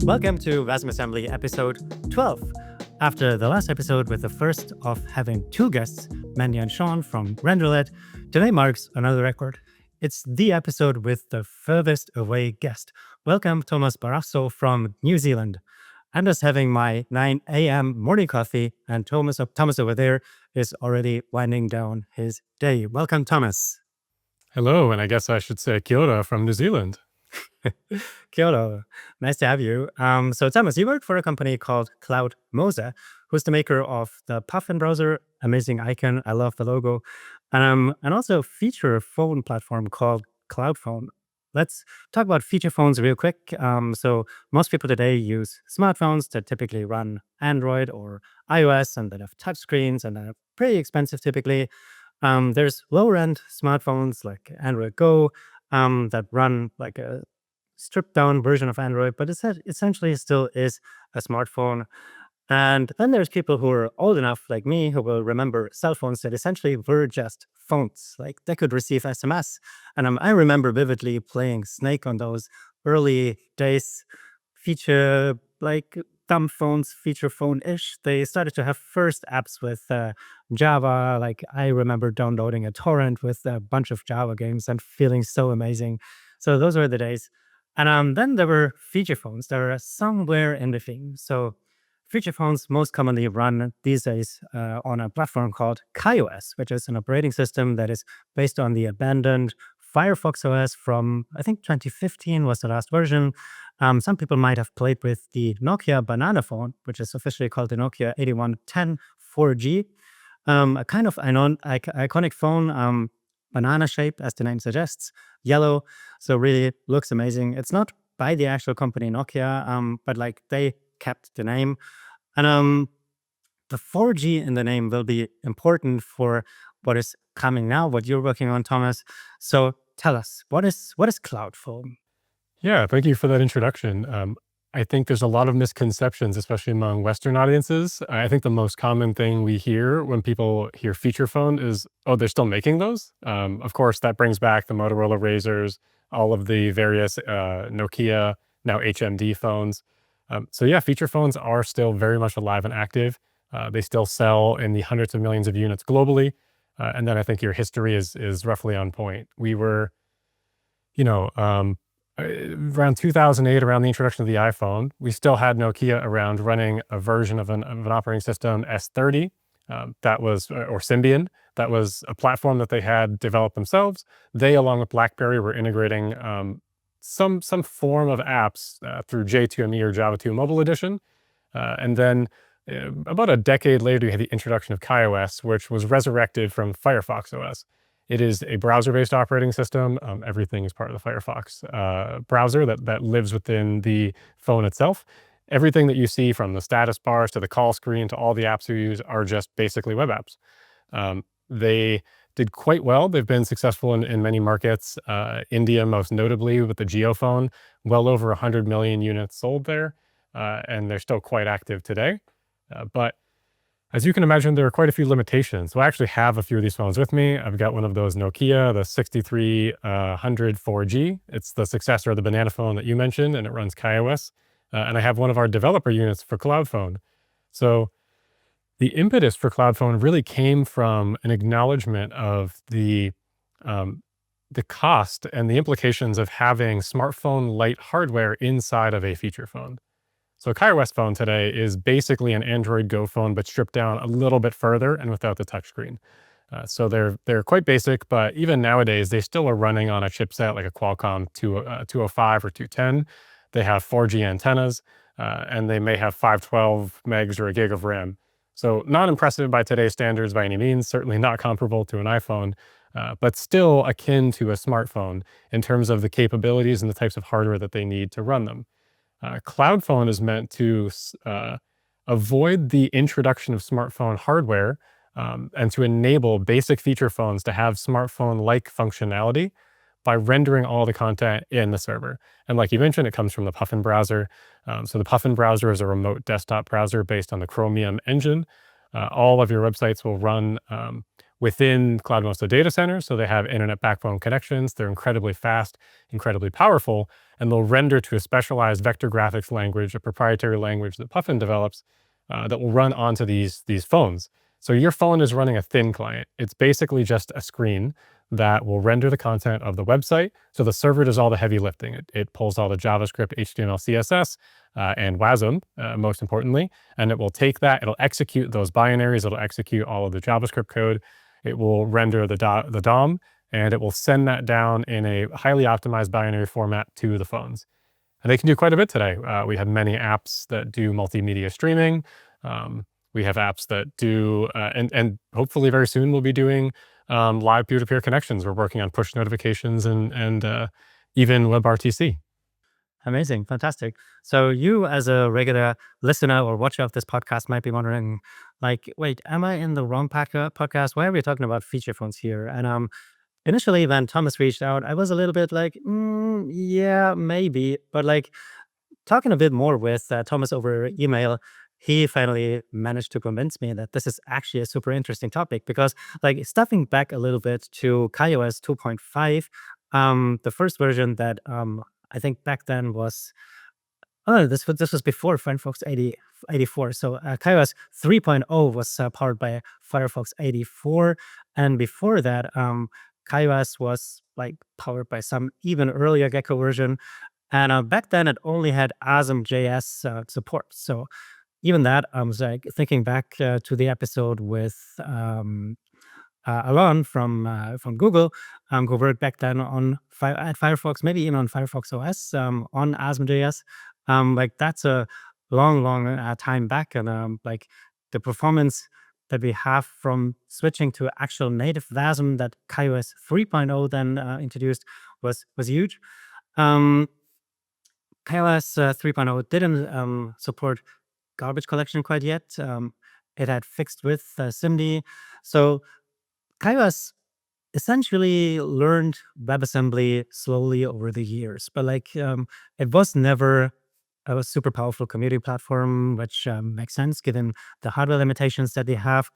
Welcome to WasmAssembly episode 12. After the last episode with the first of having two guests, Mandy and Sean from Renderlet, today marks another record. It's the episode with the furthest away guest. Welcome, Thomas Barrasso from New Zealand. I'm just having my 9 a.m. morning coffee, and Thomas over there is already winding down his day. Welcome, Thomas. Hello, and I guess I should say kia ora from New Zealand. Kia ora. Nice to have you. So Thomas, you work for a company called CloudMosa, who's the maker of the Puffin browser, amazing icon, I love the logo, and also a feature phone platform called CloudPhone. Let's talk about feature phones real quick. So most people today use smartphones that typically run Android or iOS and that have touchscreens and are pretty expensive typically. There's lower-end smartphones like Android Go that run like a stripped-down version of Android, but it essentially still is a smartphone. And then there's people who are old enough, like me, who will remember cell phones that essentially were just phones. Like they could receive SMS. And I remember vividly playing Snake on those early days, feature like dumb phones, feature phone-ish. They started to have first apps with Java. Like I remember downloading a torrent with a bunch of Java games and feeling so amazing. So those were the days. And then there were feature phones that were somewhere in between. So feature phones most commonly run these days on a platform called KaiOS, which is an operating system that is based on the abandoned Firefox OS from, I think 2015 was the last version. Some people might have played with the Nokia banana phone, which is officially called the Nokia 8110 4G. A kind of iconic phone, banana shape, as the name suggests, yellow. So really looks amazing. It's not by the actual company Nokia, but like they kept the name. And the 4G in the name will be important for what is coming now, what you're working on, Thomas. So tell us, what is CloudPhone? Yeah, thank you for that introduction. I think there's a lot of misconceptions, especially among Western audiences. I think the most common thing we hear when people hear feature phone is, oh, they're still making those? Of course, that brings back the Motorola Razrs, all of the various Nokia, now HMD phones. So yeah, feature phones are still very much alive and active. They still sell in the hundreds of millions of units globally. And then I think your history is roughly on point. We were, around 2008, around the introduction of the iPhone, we still had Nokia around running a version of an operating system, S30, or Symbian. That was a platform that they had developed themselves. They, along with BlackBerry, were integrating some form of apps through J2ME or Java 2 Mobile Edition. And then about a decade later, you had the introduction of KaiOS, which was resurrected from Firefox OS. It is a browser-based operating system. Everything is part of the Firefox browser that lives within the phone itself. Everything that you see, from the status bars to the call screen to all the apps you use, are just basically web apps. They did quite well. They've been successful in many markets. India, most notably, with the JioPhone, well over 100 million units sold there, and they're still quite active today. But as you can imagine, there are quite a few limitations. So I actually have a few of these phones with me. I've got one of those Nokia, the 6300 4G. It's the successor of the banana phone that you mentioned, and it runs KaiOS. And I have one of our developer units for CloudPhone. So the impetus for CloudPhone really came from an acknowledgement of the cost and the implications of having smartphone-light hardware inside of a feature phone. So a KaiOS phone today is basically an Android Go phone, but stripped down a little bit further and without the touchscreen. So they're quite basic, but even nowadays, they still are running on a chipset like a Qualcomm 205 or 210. They have 4G antennas, and they may have 512 megs or a gig of RAM. So not impressive by today's standards by any means, certainly not comparable to an iPhone, but still akin to a smartphone in terms of the capabilities and the types of hardware that they need to run them. CloudPhone is meant to avoid the introduction of smartphone hardware and to enable basic feature phones to have smartphone-like functionality by rendering all the content in the server. And like you mentioned, it comes from the Puffin browser. So the Puffin browser is a remote desktop browser based on the Chromium engine. All of your websites will run within CloudMosa data centers, so they have internet backbone connections. They're incredibly fast, incredibly powerful, and they'll render to a specialized vector graphics language, a proprietary language that Puffin develops that will run onto these phones. So your phone is running a thin client. It's basically just a screen that will render the content of the website. So the server does all the heavy lifting. It pulls all the JavaScript, HTML, CSS, and Wasm, most importantly. And it will take that, it'll execute those binaries, it'll execute all of the JavaScript code. It will render the DOM, and it will send that down in a highly optimized binary format to the phones. And they can do quite a bit today. We have many apps that do multimedia streaming. We have apps that do, and hopefully very soon we'll be doing live peer-to-peer connections. We're working on push notifications and even WebRTC. Amazing. Fantastic. So you, as a regular listener or watcher of this podcast, might be wondering, like, wait, am I in the wrong podcast? Why are we talking about feature phones here? And initially, when Thomas reached out, I was a little bit like, yeah, maybe. But like talking a bit more with Thomas over email, he finally managed to convince me that this is actually a super interesting topic, because like stepping back a little bit to KaiOS 2.5, the first version that I think back then was, oh, this was before Firefox 84. So KaiOS 3.0 was powered by Firefox 84, and before that, KaiOS was like powered by some even earlier Gecko version. And back then, it only had asm.js support. So even that, I was like thinking back to the episode with Alon from Google, who worked back then on at Firefox, maybe even on Firefox OS on asm.js. Like that's a long time back, and like the performance that we have from switching to actual native Wasm that KaiOS 3.0 then introduced was huge. KaiOS 3.0 didn't support garbage collection quite yet. It had fixed with SIMD. So KaiOS essentially learned WebAssembly slowly over the years, but like it was never a super powerful community platform, which makes sense given the hardware limitations that they have.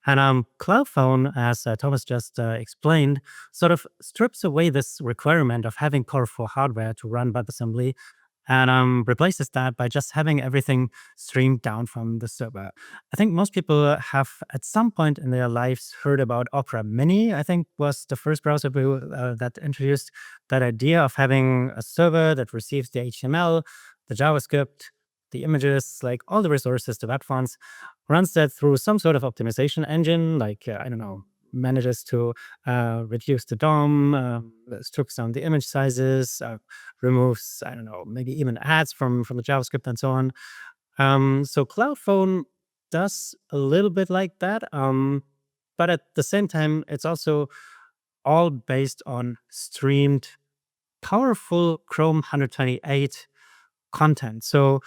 And CloudPhone, as Thomas just explained, sort of strips away this requirement of having powerful hardware to run WebAssembly, and replaces that by just having everything streamed down from the server. I think most people have at some point in their lives heard about Opera Mini. I think was the first browser that introduced that idea of having a server that receives the HTML, the JavaScript, the images, like all the resources, the web fonts, runs that through some sort of optimization engine, like, I don't know, manages to reduce the DOM, strips down the image sizes, removes, I don't know, maybe even adds from the JavaScript and so on. So CloudPhone does a little bit like that. But at the same time, it's also all based on streamed, powerful Chrome 128 content. So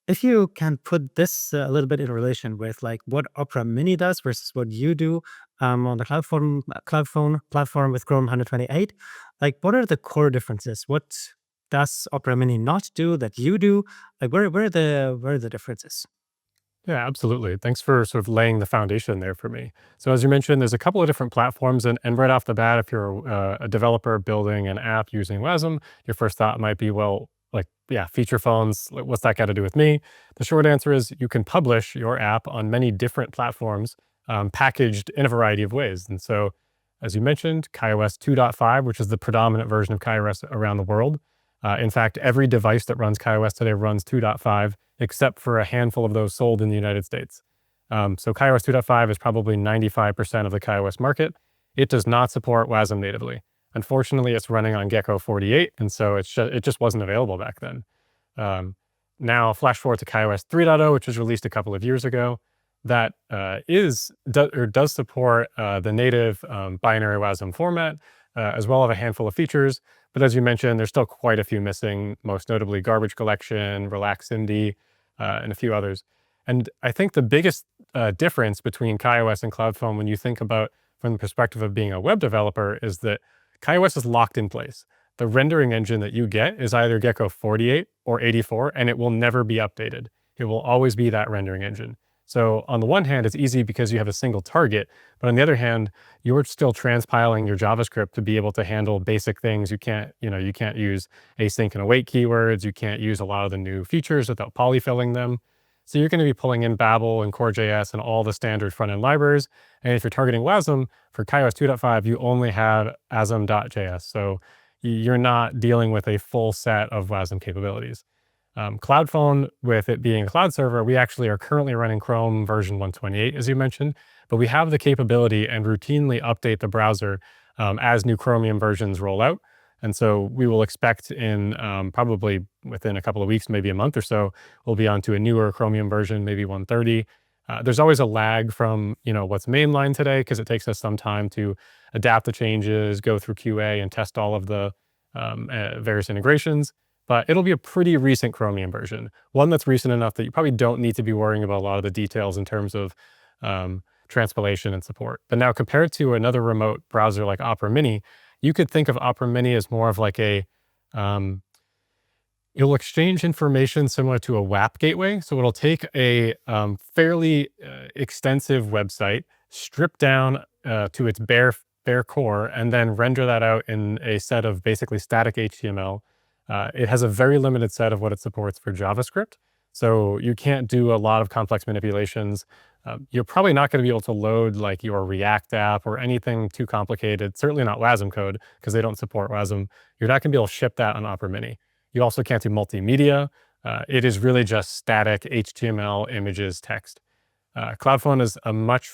if you can put this a little bit in relation with like what Opera Mini does versus what you do on the CloudPhone platform with Chrome 128, like what are the core differences? What does Opera Mini not do that you do? Like where are the differences? Yeah, absolutely. Thanks for sort of laying the foundation there for me. So as you mentioned, there's a couple of different platforms, and right off the bat, if you're a developer building an app using Wasm, your first thought might be, well, like, yeah, feature phones, like, what's that got to do with me? The short answer is you can publish your app on many different platforms, packaged in a variety of ways. And so, as you mentioned, KaiOS 2.5, which is the predominant version of KaiOS around the world. In fact, every device that runs KaiOS today runs 2.5, except for a handful of those sold in the United States. So KaiOS 2.5 is probably 95% of the KaiOS market. It does not support Wasm natively. Unfortunately, it's running on Gecko 48, and so it just wasn't available back then. Now, flash forward to KaiOS 3.0, which was released a couple of years ago, that does support the native binary Wasm format, as well as a handful of features. But as you mentioned, there's still quite a few missing, most notably garbage collection, relax SIMD, and a few others. And I think the biggest difference between KaiOS and CloudPhone, when you think about from the perspective of being a web developer, is that KaiOS is locked in place. The rendering engine that you get is either Gecko 48 or 84, and it will never be updated. It will always be that rendering engine. So on the one hand, it's easy because you have a single target, but on the other hand, you're still transpiling your JavaScript to be able to handle basic things. You can't use async and await keywords. You can't use a lot of the new features without polyfilling them. So you're going to be pulling in Babel and Core.js and all the standard front-end libraries. And if you're targeting Wasm, for KaiOS 2.5, you only have asm.js. So you're not dealing with a full set of Wasm capabilities. CloudPhone, with it being a cloud server, we actually are currently running Chrome version 128, as you mentioned, but we have the capability and routinely update the browser as new Chromium versions roll out. And so we will expect in probably within a couple of weeks, maybe a month or so, we'll be onto a newer Chromium version, maybe 130. There's always a lag from what's mainline today because it takes us some time to adapt the changes, go through QA, and test all of the various integrations. But it'll be a pretty recent Chromium version, one that's recent enough that you probably don't need to be worrying about a lot of the details in terms of transpilation and support. But now compared to another remote browser like Opera Mini, you could think of Opera Mini as more of like it'll exchange information similar to a WAP gateway. So it'll take a fairly extensive website, strip down to its bare core, and then render that out in a set of basically static HTML. It has a very limited set of what it supports for JavaScript. So you can't do a lot of complex manipulations. You're probably not going to be able to load like your React app or anything too complicated, certainly not Wasm code because they don't support Wasm. You're not going to be able to ship that on Opera Mini. You also can't do multimedia. It is really just static HTML, images, text. CloudPhone is a much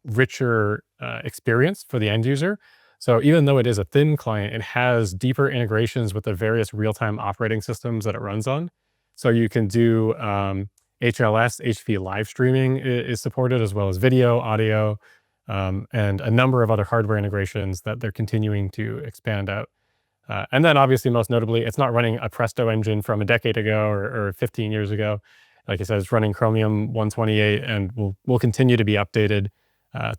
richer experience for the end user. So even though it is a thin client, it has deeper integrations with the various real-time operating systems that it runs on. So you can do HLS, HV live streaming is supported, as well as video, audio, and a number of other hardware integrations that they're continuing to expand out. And then obviously, most notably, it's not running a Presto engine from a decade ago or 15 years ago. Like I said, it's running Chromium 128 and will continue to be updated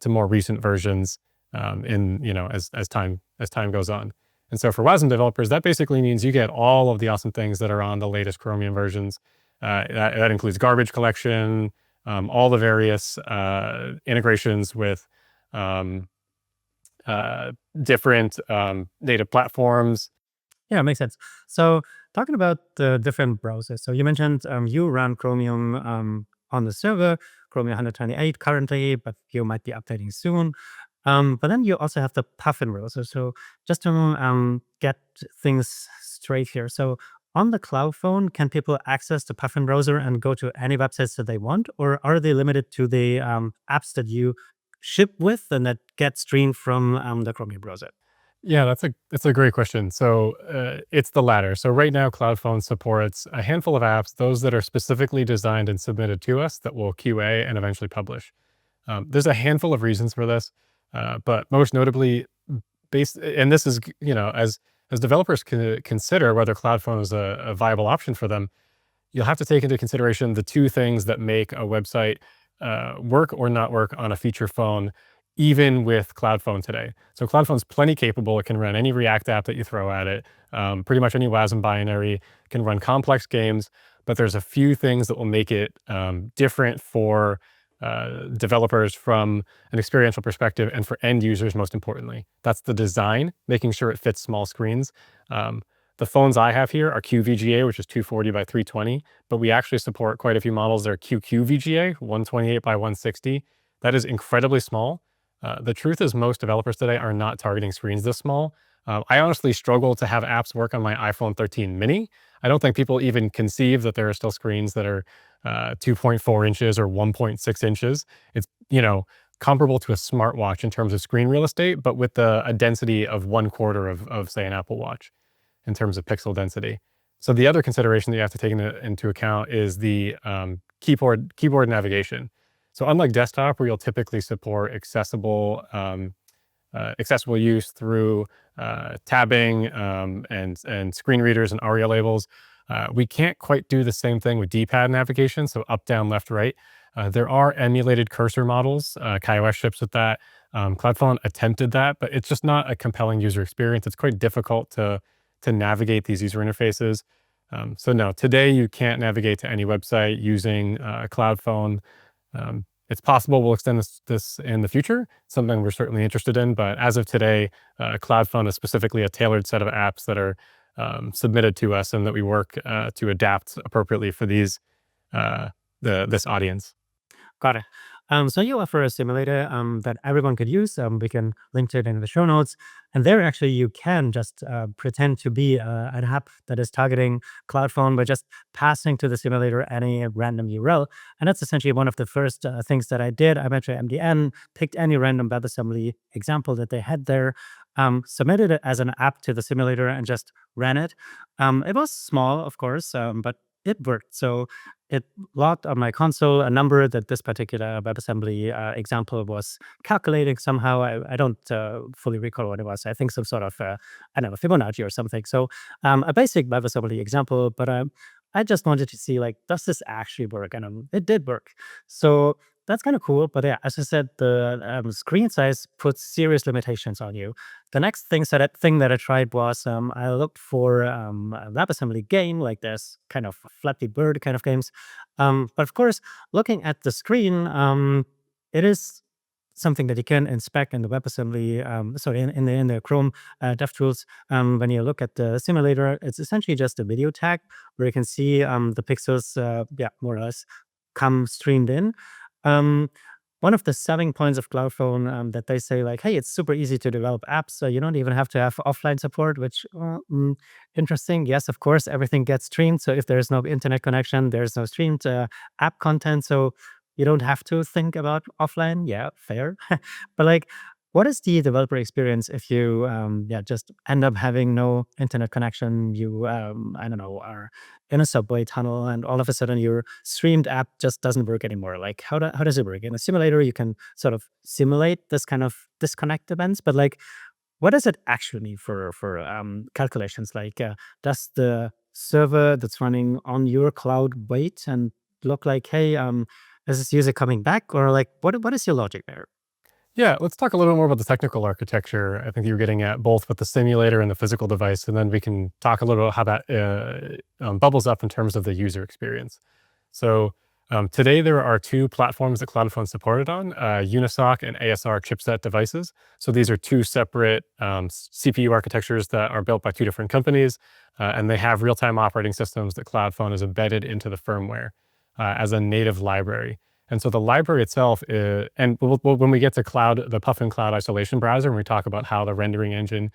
to more recent versions as time goes on. And so for Wasm developers, that basically means you get all of the awesome things that are on the latest Chromium versions. That includes garbage collection, all the various integrations with different native platforms. Yeah, makes sense. So talking about the different browsers. So you mentioned you run Chromium on the server, Chromium 128 currently, but you might be updating soon. But then you also have the Puffin browser. So just to get things straight here. So on the cloud phone, can people access the Puffin browser and go to any websites that they want? Or are they limited to the apps that you ship with and that get streamed from the Chromium browser? Yeah, that's a great question. So it's the latter. So right now, CloudPhone supports a handful of apps, those that are specifically designed and submitted to us that will QA and eventually publish. There's a handful of reasons for this, but most notably, and this is as developers can consider whether CloudPhone is a viable option for them, you'll have to take into consideration the two things that make a website work or not work on a feature phone, even with CloudPhone today. So CloudPhone's plenty capable. It can run any React app that you throw at it, pretty much any Wasm binary, can run complex games, but there's a few things that will make it different for developers from an experiential perspective and for end users, most importantly. That's the design, making sure it fits small screens. The phones I have here are QVGA, which is 240 by 320, but we actually support quite a few models that are QQVGA, 128 by 160. That is incredibly small. The truth is most developers today are not targeting screens this small. I honestly struggle to have apps work on my iPhone 13 mini. I don't think people even conceive that there are still screens that are 2.4 inches or 1.6 inches. It's, comparable to a smartwatch in terms of screen real estate, but with a density of 1/4 of say, an Apple Watch in terms of pixel density. So the other consideration that you have to take into account is the keyboard navigation. So unlike desktop, where you'll typically support accessible use through tabbing and screen readers and ARIA labels, we can't quite do the same thing with D-pad navigation, so up, down, left, right. There are emulated cursor models. KaiOS ships with that. CloudPhone attempted that, but it's just not a compelling user experience. It's quite difficult to navigate these user interfaces. So no, today you can't navigate to any website using CloudPhone. It's possible we'll extend this in the future, something we're certainly interested in, but as of today, CloudPhone is specifically a tailored set of apps that are submitted to us and that we work to adapt appropriately for these this audience. Got it. So you offer a simulator that everyone could use. We can link to it in the show notes. And there, actually, you can just pretend to be an app that is targeting CloudPhone by just passing to the simulator any random URL. And that's essentially one of the first things that I did. I went to MDN, picked any random WebAssembly example that they had there, submitted it as an app to the simulator, and just ran it. It was small, of course, but it worked. So it logged on my console a number that this particular WebAssembly example was calculating somehow. I don't fully recall what it was. I think some sort of, I don't know, Fibonacci or something. So a basic WebAssembly example, but I just wanted to see, like, does this actually work? And it did work. So that's kind of cool. But yeah, as I said, the screen size puts serious limitations on you. The next thing that I tried was I looked for a WebAssembly game, like this kind of Flappy Bird kind of games. But of course, looking at the screen, it is something that you can inspect in the WebAssembly, sorry, in the Chrome DevTools. When you look at the simulator, it's essentially just a video tag where you can see the pixels, yeah, more or less come streamed in. One of the selling points of CloudPhone that they say, like, hey, it's super easy to develop apps, so you don't even have to have offline support, which, interesting. Yes, of course, everything gets streamed. So if there's no internet connection, there's no streamed app content. So you don't have to think about offline. Yeah, fair. But like, what is the developer experience if you, yeah, just end up having no internet connection? You, I don't know, are in a subway tunnel, and all of a sudden your streamed app just doesn't work anymore. Like, how does it work? In a simulator, you can sort of simulate this kind of disconnect events, but like, what does it actually mean for calculations? Like, does the server that's running on your cloud wait and look like, hey, is this user coming back, or like, what is your logic there? Yeah, let's talk a little bit more about the technical architecture. I think you were getting at both with the simulator and the physical device, and then we can talk a little about how that bubbles up in terms of the user experience. So today there are two platforms that CloudPhone supported on, Unisoc and ASR chipset devices. So these are two separate CPU architectures that are built by two different companies, and they have real-time operating systems that CloudPhone is embedded into the firmware as a native library. And so the library itself is, and when we get to the Puffin cloud isolation browser, and we talk about how the rendering engine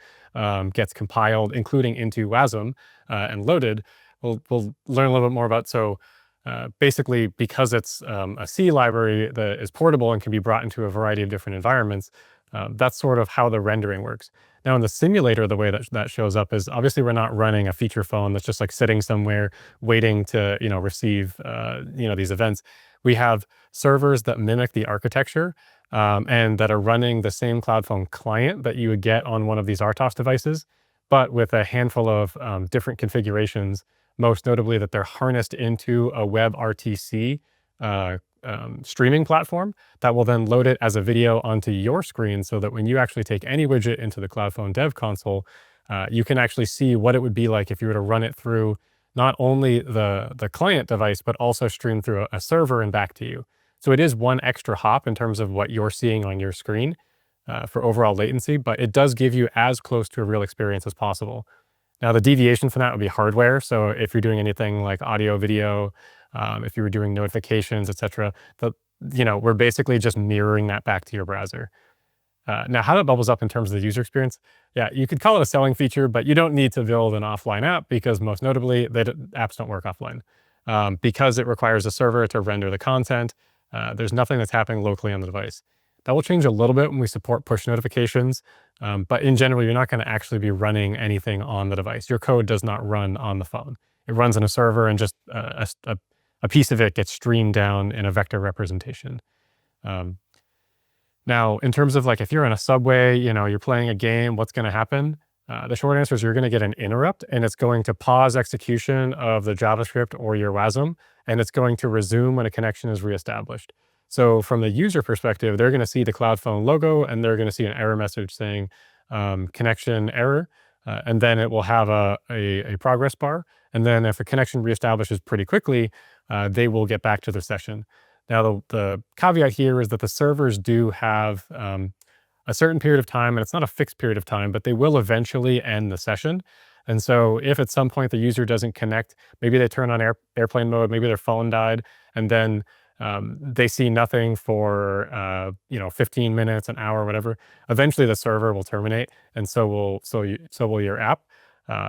gets compiled, including into Wasm and loaded, we'll learn a little bit more about. So basically, because it's a C library that is portable and can be brought into a variety of different environments, that's sort of how the rendering works. Now in the simulator, the way that shows up is obviously we're not running a feature phone that's just like sitting somewhere waiting to receive these events. We have servers that mimic the architecture and that are running the same CloudPhone client that you would get on one of these RTOS devices, but with a handful of different configurations, most notably that they're harnessed into a WebRTC streaming platform that will then load it as a video onto your screen, so that when you actually take any widget into the CloudPhone dev console, you can actually see what it would be like if you were to run it through not only the client device, but also stream through a server and back to you. So it is one extra hop in terms of what you're seeing on your screen for overall latency, but it does give you as close to a real experience as possible. Now, the deviation from that would be hardware. So if you're doing anything like audio, video, if you were doing notifications, etc., we're basically just mirroring that back to your browser. Now, how that bubbles up in terms of the user experience, yeah, you could call it a selling feature, but you don't need to build an offline app because most notably, apps don't work offline. Because it requires a server to render the content, there's nothing that's happening locally on the device. That will change a little bit when we support push notifications, but in general, you're not going to actually be running anything on the device. Your code does not run on the phone. It runs on a server, and just a piece of it gets streamed down in a vector representation. Now, in terms of like if you're in a subway, you're playing a game, what's going to happen? The short answer is you're going to get an interrupt, and it's going to pause execution of the JavaScript or your Wasm, and it's going to resume when a connection is reestablished. So from the user perspective, they're going to see the CloudPhone logo, and they're going to see an error message saying connection error, and then it will have a progress bar. And then if a connection reestablishes pretty quickly, they will get back to their session. Now, the caveat here is that the servers do have a certain period of time, and it's not a fixed period of time, but they will eventually end the session. And so if at some point the user doesn't connect, maybe they turn on airplane mode, maybe their phone died, and then they see nothing for 15 minutes, an hour, whatever. Eventually, the server will terminate, and so will your app.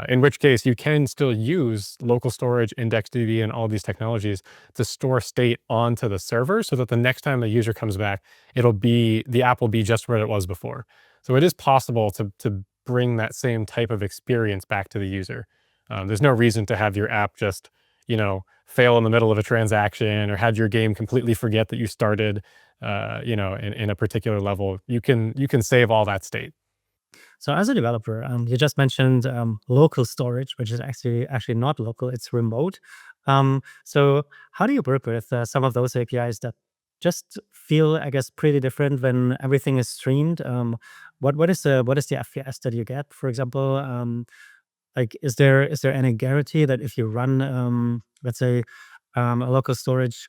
In which case, you can still use local storage, IndexedDB, and all these technologies to store state onto the server, so that the next time the user comes back, the app will be just where it was before. So it is possible to bring that same type of experience back to the user. There's no reason to have your app just fail in the middle of a transaction, or had your game completely forget that you started in a particular level. You can save all that state. So as a developer, you just mentioned local storage, which is actually not local; it's remote. So how do you work with some of those APIs that just feel, I guess, pretty different when everything is streamed? What is the FPS that you get, for example? Like, is there any guarantee that if you run, let's say, a local storage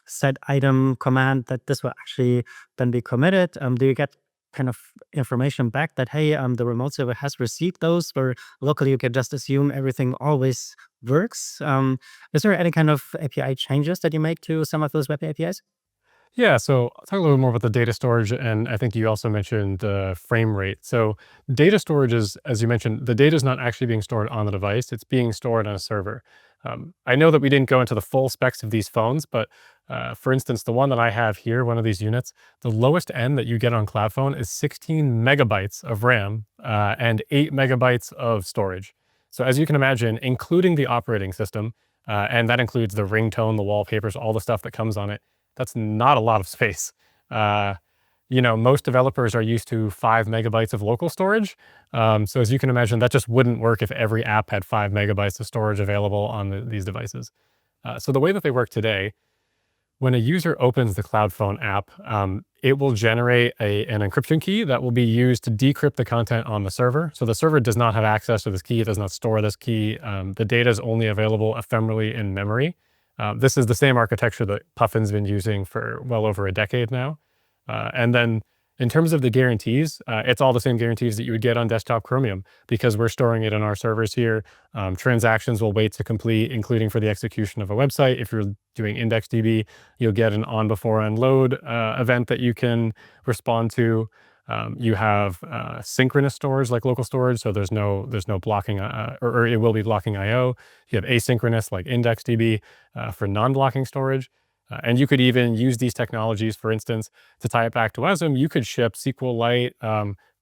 set item command, that this will actually then be committed? Do you get kind of information back that, hey, the remote server has received those, or locally you can just assume everything always works? Is there any kind of API changes that you make to some of those web APIs? Yeah, so I'll talk a little bit more about the data storage, and I think you also mentioned the frame rate. So data storage is, as you mentioned, the data is not actually being stored on the device, it's being stored on a server. I know that we didn't go into the full specs of these phones, but for instance, the one that I have here, one of these units, the lowest end that you get on CloudPhone is 16 megabytes of RAM and 8 megabytes of storage. So as you can imagine, including the operating system, and that includes the ringtone, the wallpapers, all the stuff that comes on it, that's not a lot of space. Uh, Most developers are used to 5 megabytes of local storage. So as you can imagine, that just wouldn't work if every app had 5 megabytes of storage available on these devices. So the way that they work today, when a user opens the CloudPhone app, it will generate an encryption key that will be used to decrypt the content on the server. So the server does not have access to this key. It does not store this key. The data is only available ephemerally in memory. This is the same architecture that Puffin's been using for well over a decade now. And then in terms of the guarantees, it's all the same guarantees that you would get on desktop Chromium, because we're storing it in our servers here. Transactions will wait to complete, including for the execution of a website. If you're doing IndexedDB, you'll get an on before unload event that you can respond to. You have synchronous storage like local storage, so there's no blocking, or it will be blocking I/O. You have asynchronous like IndexedDB for non-blocking storage. And you could even use these technologies, for instance, to tie it back to Wasm. You could ship SQLite,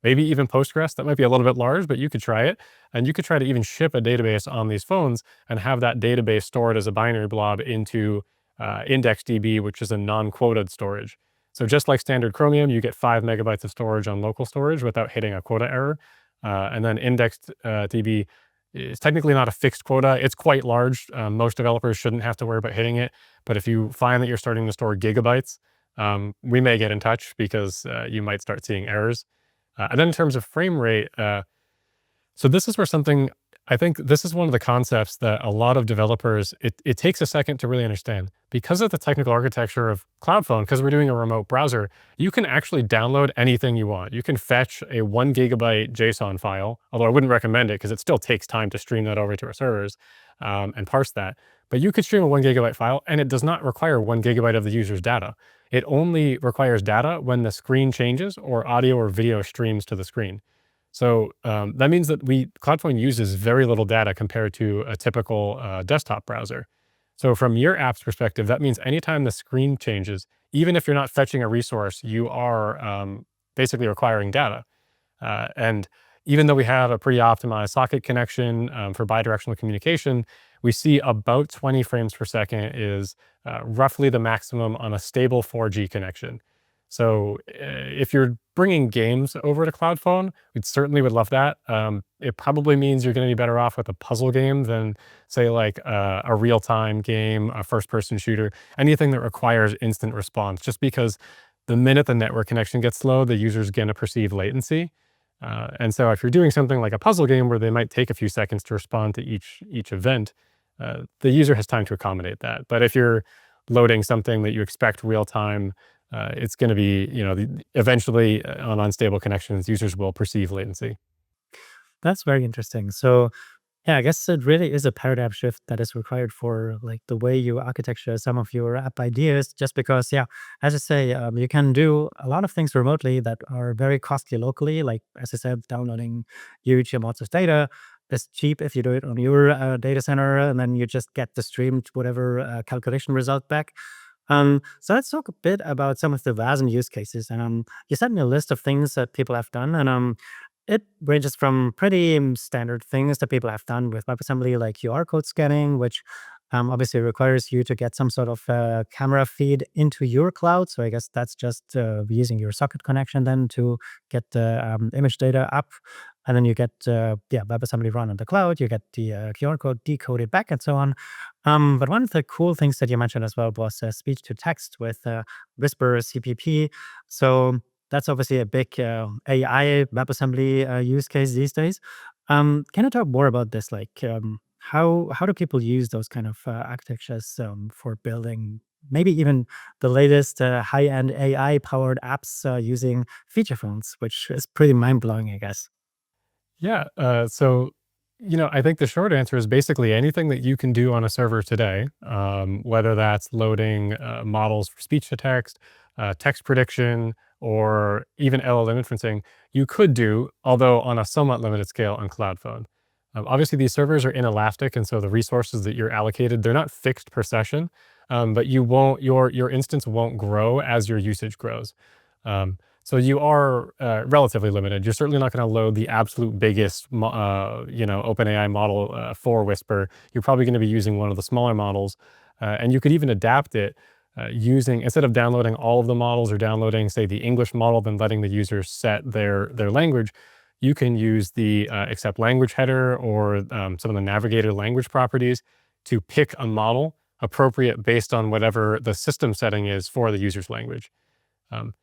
maybe even Postgres. That might be a little bit large, but you could try it. And you could try to even ship a database on these phones and have that database stored as a binary blob into IndexedDB, which is a non-quoted storage. So just like standard Chromium, you get 5 megabytes of storage on local storage without hitting a quota error. And then IndexedDB is technically not a fixed quota. It's quite large. Most developers shouldn't have to worry about hitting it. But if you find that you're starting to store gigabytes, we may get in touch, because you might start seeing errors. And then in terms of frame rate, so this is where something, I think this is one of the concepts that a lot of developers, it takes a second to really understand. Because of the technical architecture of CloudPhone, because we're doing a remote browser, you can actually download anything you want. You can fetch a 1 gigabyte JSON file, although I wouldn't recommend it because it still takes time to stream that over to our servers and parse that. But you could stream a 1 gigabyte file, and it does not require 1 gigabyte of the user's data. It only requires data when the screen changes or audio or video streams to the screen. So that means that CloudPhone uses very little data compared to a typical desktop browser. So from your app's perspective, that means anytime the screen changes, even if you're not fetching a resource, you are basically requiring data. And even though we have a pretty optimized socket connection for bidirectional communication, we see about 20 frames per second is roughly the maximum on a stable 4G connection. So if you're bringing games over to CloudPhone, we certainly would love that. It probably means you're going to be better off with a puzzle game than, say, like a real-time game, a first-person shooter, anything that requires instant response, just because the minute the network connection gets slow, the user's going to perceive latency. And so if you're doing something like a puzzle game where they might take a few seconds to respond to each event, the user has time to accommodate that. But if you're loading something that you expect real time, it's going to be, eventually on unstable connections, users will perceive latency. That's very interesting. So yeah, I guess it really is a paradigm shift that is required for like the way you architecture some of your app ideas. Just because, yeah, as I say, you can do a lot of things remotely that are very costly locally. Like as I said, downloading huge amounts of data is cheap if you do it on your data center, and then you just get the streamed whatever calculation result back. So let's talk a bit about some of the Wasm use cases. And you sent me a list of things that people have done, and it ranges from pretty standard things that people have done with WebAssembly, like QR code scanning, which obviously requires you to get some sort of camera feed into your cloud. So I guess that's just using your socket connection then to get the image data up. And then you get WebAssembly run on the cloud. You get the QR code decoded back and so on. But one of the cool things that you mentioned as well was speech to text with Whisper CPP. So that's obviously a big AI WebAssembly use case these days. Can you talk more about this? Like, how do people use those kind of architectures for building maybe even the latest high-end AI-powered apps using feature phones, which is pretty mind-blowing, I guess. Yeah. So, I think the short answer is basically anything that you can do on a server today, whether that's loading models for speech to text, text prediction, or even LLM inferencing, you could do, although on a somewhat limited scale on Cloud Phone. Obviously, these servers are inelastic, and so the resources that you're allocated, they're not fixed per session, but your instance won't grow as your usage grows. So you are relatively limited. You're certainly not going to load the absolute biggest, OpenAI model for Whisper. You're probably going to be using one of the smaller models, and you could even adapt it using, instead of downloading all of the models or downloading, say, the English model, then letting the user set their language. You can use the accept language header or some of the navigator language properties to pick a model appropriate based on whatever the system setting is for the user's language. Um,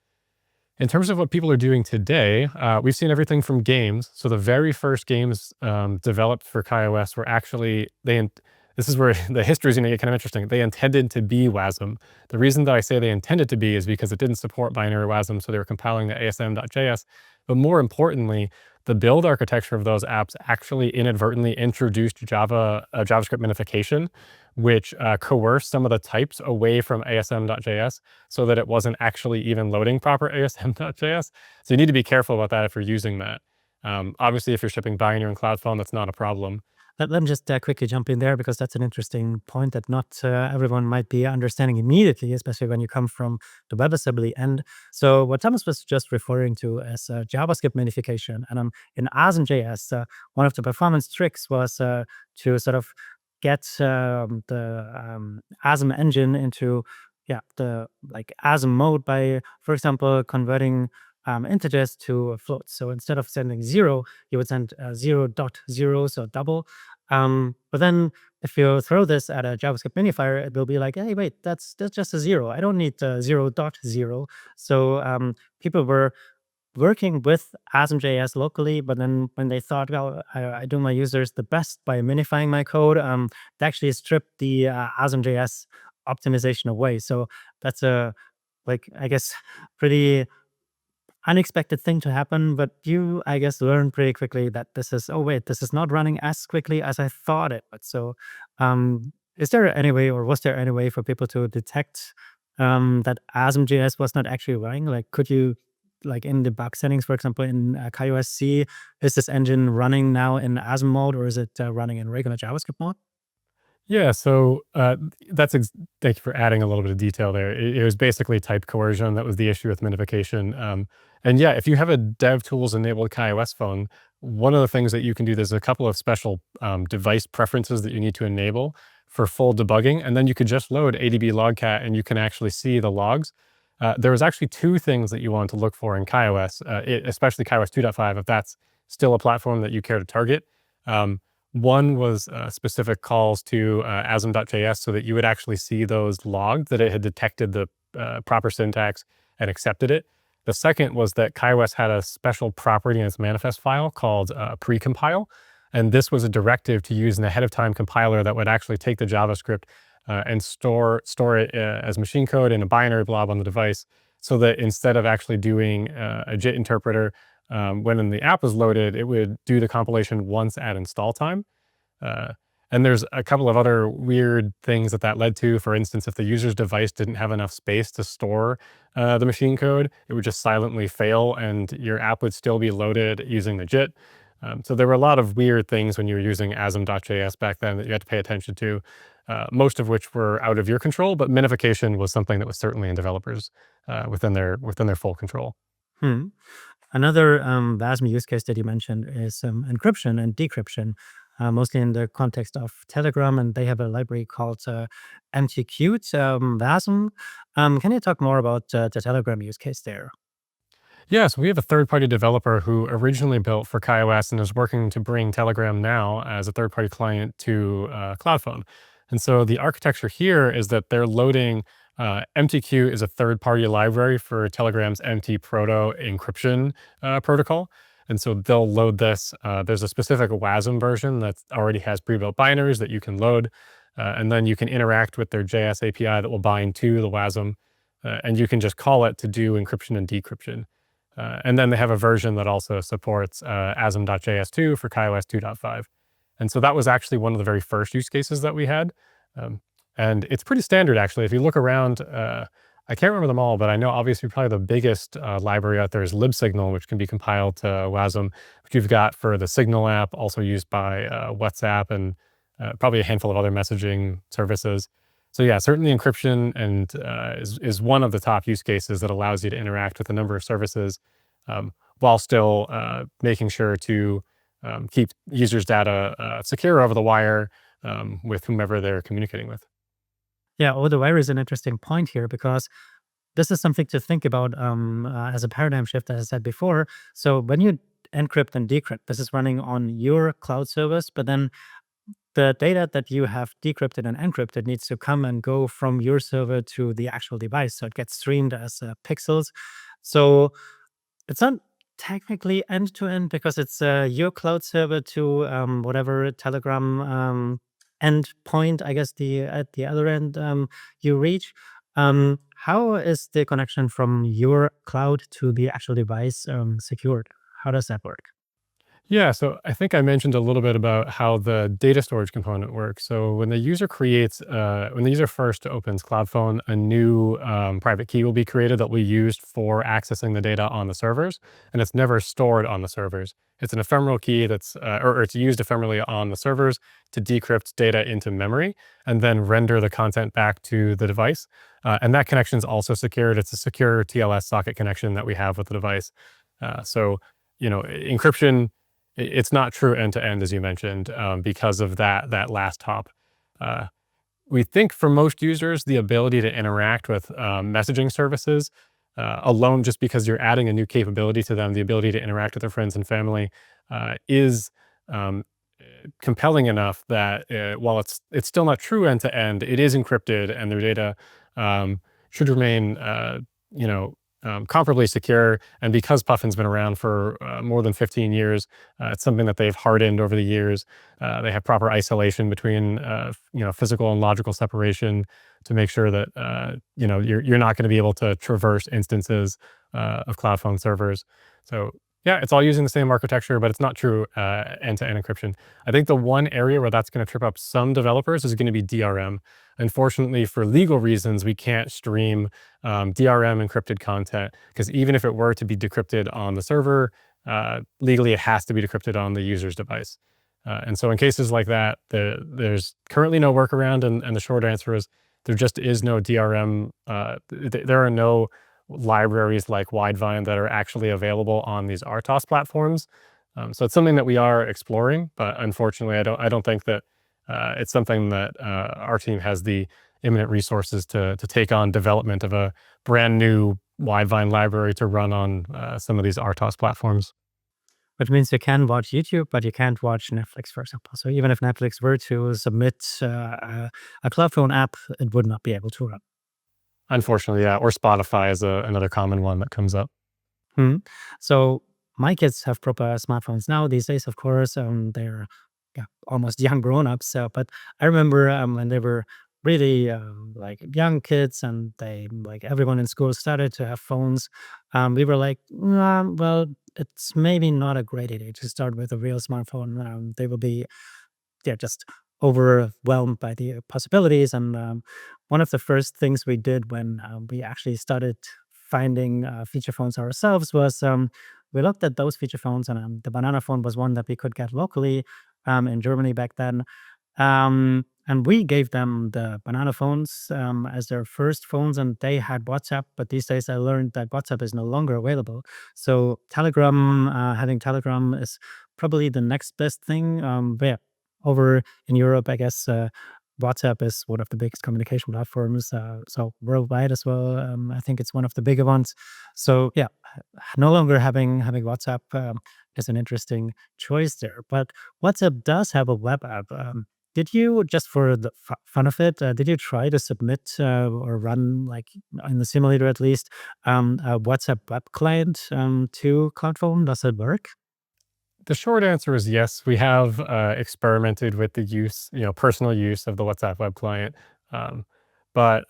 in terms of what people are doing today, we've seen everything from games. So the very first games developed for KaiOS were actually, this is where the history is going to get kind of interesting. They intended to be Wasm. The reason that I say they intended to be is because it didn't support binary Wasm, so they were compiling the asm.js. But more importantly, the build architecture of those apps actually inadvertently introduced JavaScript minification, which coerced some of the types away from asm.js so that it wasn't actually even loading proper asm.js. So you need to be careful about that if you're using that. Obviously, if you're shipping binary and Cloud Phone, that's not a problem. Let me just quickly jump in there because that's an interesting point that not everyone might be understanding immediately, especially when you come from the WebAssembly end. So what Thomas was just referring to as JavaScript minification, and in asm.js, one of the performance tricks was to sort of get the asm engine into the like asm mode by, for example, converting integers to floats. So instead of sending 0, you would send 0.0, so double. But then if you throw this at a JavaScript minifier, it will be like, hey, wait, that's just a 0. I don't need 0.0. So people were working with asm.js locally, but then when they thought, well, I do my users the best by minifying my code, they actually stripped the asm.js optimization away. So that's a, like, I guess, pretty unexpected thing to happen, but you, I guess, learn pretty quickly that this is, oh wait, this is not running as quickly as I thought it would. So is there any way, or was there any way for people to detect that asm.js was not actually running? Like, could you, like in the bug settings, for example, in KaiOS C, is this engine running now in asm mode, or is it running in regular JavaScript mode? Yeah, so thank you for adding a little bit of detail there. It was basically type coercion that was the issue with minification. And yeah, if you have a DevTools enabled KaiOS phone, one of the things that you can do, there's a couple of special device preferences that you need to enable for full debugging, and then you could just load ADB logcat and you can actually see the logs. There was actually two things that you want to look for in KaiOS, especially KaiOS 2.5, if that's still a platform that you care to target. One was specific calls to asm.js so that you would actually see those logged, that it had detected the proper syntax and accepted it. The second was that KaiOS had a special property in its manifest file called precompile. And this was a directive to use an ahead of time compiler that would actually take the JavaScript, and store it as machine code in a binary blob on the device, so that instead of actually doing a JIT interpreter when the app was loaded, it would do the compilation once at install time. Uh, and there's a couple of other weird things that led to. For instance, if the user's device didn't have enough space to store the machine code, it would just silently fail and your app would still be loaded using the JIT. So there were a lot of weird things when you were using asm.js back then that you had to pay attention to, most of which were out of your control, but minification was something that was certainly in developers within their full control. Hmm. Another WASM use case that you mentioned is encryption and decryption, mostly in the context of Telegram, and they have a library called MTQ, WASM. Can you talk more about the Telegram use case there? Yeah, so we have a third-party developer who originally built for KaiOS and is working to bring Telegram now as a third-party client to CloudPhone. And so the architecture here is that they're loading MTQ is a third-party library for Telegram's MT Proto encryption protocol. And so they'll load this. There's a specific WASM version that already has pre-built binaries that you can load. And then you can interact with their JS API that will bind to the WASM. And you can just call it to do encryption and decryption. And then they have a version that also supports asm.js 2 for KaiOS 2.5. And so that was actually one of the very first use cases that we had. And it's pretty standard, actually. If you look around, I can't remember them all, but I know obviously probably the biggest library out there is libsignal, which can be compiled to WASM, which you've got for the Signal app, also used by WhatsApp and probably a handful of other messaging services. So yeah, certainly encryption and is one of the top use cases that allows you to interact with a number of services while still making sure to keep users' data secure over the wire with whomever they're communicating with. Yeah, over the wire is an interesting point here because this is something to think about as a paradigm shift, as I said before. So when you encrypt and decrypt, this is running on your cloud service, but then the data that you have decrypted and encrypted needs to come and go from your server to the actual device. So it gets streamed as pixels. So it's not technically end to end because it's your cloud server to whatever Telegram endpoint, I guess the at the other end you reach. How is the connection from your cloud to the actual device secured? How does that work? Yeah, so I think I mentioned a little bit about how the data storage component works. So when the user when the user first opens CloudPhone, a new private key will be created that will be used for accessing the data on the servers, and it's never stored on the servers. It's an ephemeral key or it's used ephemerally on the servers to decrypt data into memory and then render the content back to the device. And that connection is also secured. It's a secure TLS socket connection that we have with the device. So, encryption, it's not true end to end, as you mentioned, because of that last hop. Uh, we think for most users, the ability to interact with messaging services alone, just because you're adding a new capability to them, the ability to interact with their friends and family, is um, compelling enough that while it's still not true end to end, it is encrypted and their data should remain, comparably secure. And because Puffin's been around for more than 15 years, it's something that they've hardened over the years. They have proper isolation between, physical and logical separation to make sure that, you're not going to be able to traverse instances of CloudPhone servers. So yeah, it's all using the same architecture, but it's not true end-to-end encryption. I think the one area where that's going to trip up some developers is going to be DRM. Unfortunately, for legal reasons, we can't stream DRM encrypted content because even if it were to be decrypted on the server, legally it has to be decrypted on the user's device. And so in cases like that, there's currently no workaround, and the short answer is there just is no DRM. There are no libraries like Widevine that are actually available on these RTOS platforms. So it's something that we are exploring, but unfortunately, I don't think that it's something that our team has the imminent resources to take on development of a brand new Widevine library to run on some of these RTOS platforms. Which means you can watch YouTube, but you can't watch Netflix, for example. So even if Netflix were to submit a CloudPhone app, it would not be able to run. Unfortunately, yeah. Or Spotify is another common one that comes up. Hmm. So my kids have proper smartphones now these days, of course. They're almost young grown-ups. But I remember when they were really like young kids, and they like everyone in school started to have phones. We were like, well, it's maybe not a great idea to start with a real smartphone. They will be just overwhelmed by the possibilities. And one of the first things we did when we actually started finding feature phones ourselves was we looked at those feature phones, and the banana phone was one that we could get locally in Germany back then. And we gave them the banana phones as their first phones, and they had WhatsApp. But these days, I learned that WhatsApp is no longer available. So Telegram, having Telegram is probably the next best thing. But yeah, over in Europe, I guess WhatsApp is one of the biggest communication platforms. So worldwide as well, I think it's one of the bigger ones. So yeah, no longer having WhatsApp is an interesting choice there. But WhatsApp does have a web app. Did you, just for the fun of it, did you try to submit or run, like in the simulator at least, a WhatsApp web client to CloudPhone? Does it work? The short answer is yes. We have experimented with the use, personal use of the WhatsApp web client. Um, but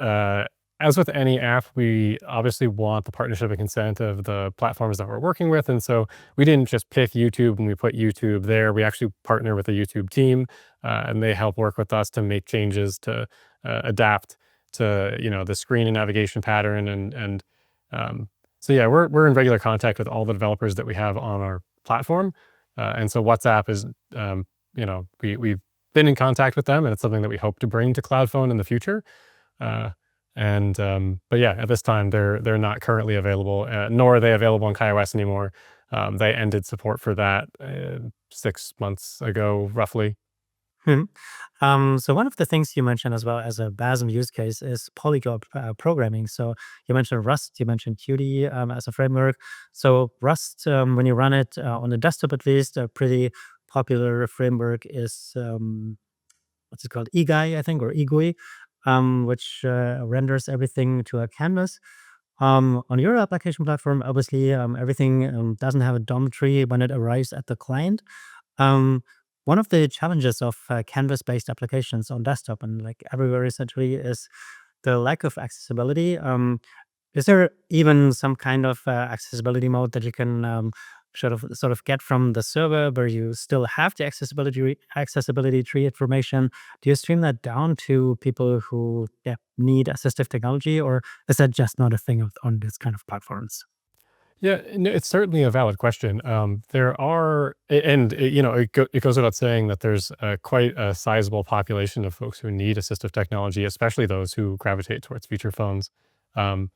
as with any app, we obviously want the partnership and consent of the platforms that we're working with. And so we didn't just pick YouTube and we put YouTube there. We actually partner with the YouTube team, and they help work with us to make changes to adapt to the screen and navigation pattern. And so yeah, we're in regular contact with all the developers that we have on our platform. And so WhatsApp is, we've been in contact with them, and it's something that we hope to bring to CloudPhone in the future. Uh, but yeah, at this time they're not currently available, nor are they available on KaiOS anymore. They ended support for that 6 months ago, roughly. Hmm. So one of the things you mentioned as well as a Wasm use case is polyglot programming. So you mentioned Rust, you mentioned Qt as a framework. So Rust, when you run it on the desktop at least, a pretty popular framework is what's it called, eGui, I think, or eGui, which renders everything to a canvas. On your application platform, obviously, everything doesn't have a DOM tree when it arrives at the client. Um, One of the challenges of canvas-based applications on desktop and like everywhere essentially is the lack of accessibility. Is there even some kind of accessibility mode that you can sort of get from the server where you still have the accessibility tree information? Do you stream that down to people who need assistive technology, or is that just not a thing on this kind of platforms? Yeah, no, it's certainly a valid question. There are, and it goes without saying that there's quite a sizable population of folks who need assistive technology, especially those who gravitate towards feature phones. Um,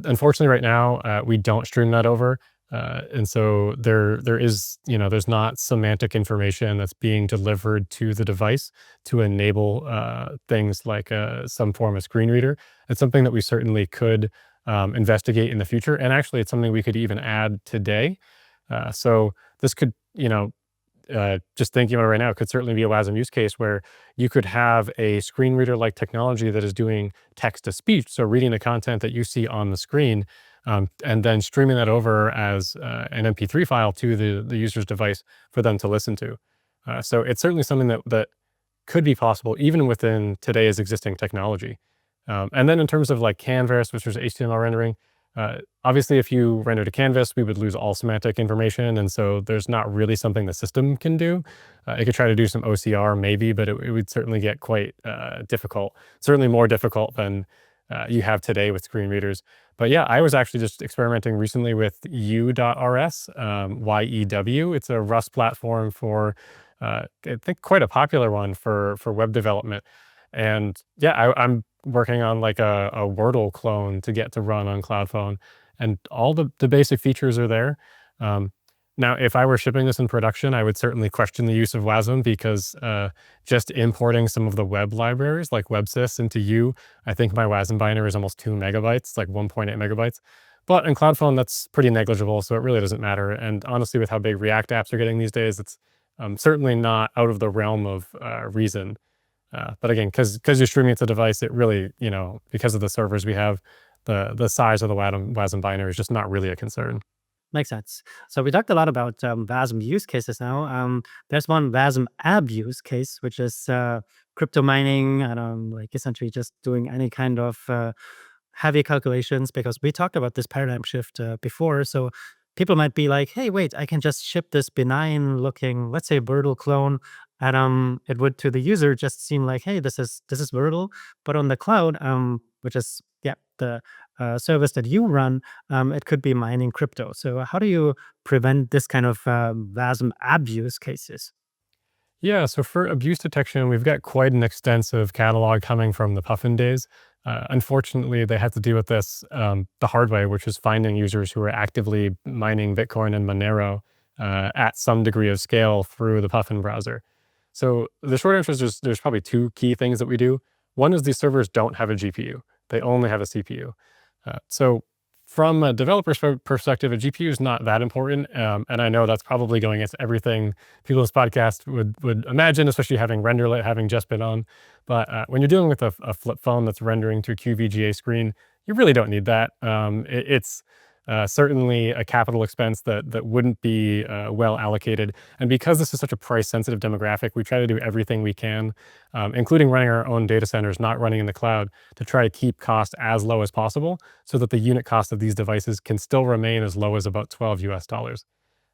Unfortunately, right now, we don't stream that over. And so there is, there's not semantic information that's being delivered to the device to enable things like some form of screen reader. It's something that we certainly could investigate in the future. And actually, it's something we could even add today. So this could, just thinking about it right now, it could certainly be a WASM use case where you could have a screen reader like technology that is doing text to speech. So reading the content that you see on the screen, and then streaming that over as an MP3 file to the user's device for them to listen to. So it's certainly something that could be possible even within today's existing technology. And then in terms of like Canvas, which is HTML rendering, obviously, if you render to canvas, we would lose all semantic information. And so there's not really something the system can do. It could try to do some OCR maybe, but it would certainly get quite difficult, certainly more difficult than you have today with screen readers. But yeah, I was actually just experimenting recently with U.rs, YEW. It's a Rust platform for, I think, quite a popular one for web development. And yeah, I'm working on like a Wordle clone to get to run on CloudPhone, and all the basic features are there. Um, Now, if I were shipping this in production, I would certainly question the use of WASM because just importing some of the web libraries like WebSys into U, I think my WASM binary is almost 2 megabytes, like 1.8 megabytes. But in CloudPhone, that's pretty negligible, so it really doesn't matter. And honestly, with how big React apps are getting these days, it's certainly not out of the realm of reason. But again, because you're streaming it to the device, it really, because of the servers we have, the size of the WASM binary is just not really a concern. Makes sense. So we talked a lot about WASM use cases now. There's one WASM ab use case, which is crypto mining and like essentially just doing any kind of heavy calculations, because we talked about this paradigm shift before. So people might be like, hey, wait, I can just ship this benign looking, let's say, Wordle clone. And it would to the user just seem like, hey, this is Wordle. But on the cloud, which is the service that you run, it could be mining crypto. So how do you prevent this kind of WASM abuse cases? Yeah, so for abuse detection, we've got quite an extensive catalog coming from the Puffin days. Unfortunately, they had to deal with this the hard way, which is finding users who are actively mining Bitcoin and Monero at some degree of scale through the Puffin browser. So the short answer is there's probably two key things that we do. One is these servers don't have a GPU. They only have a CPU. So from a developer's perspective, a GPU is not that important. And I know that's probably going against everything people in this podcast would imagine, especially having Renderlet having just been on. But when you're dealing with a flip phone that's rendering to a QVGA screen, you really don't need that. It's certainly a capital expense that wouldn't be well allocated. And because this is such a price-sensitive demographic, we try to do everything we can, including running our own data centers, not running in the cloud, to try to keep cost as low as possible so that the unit cost of these devices can still remain as low as about 12 US dollars.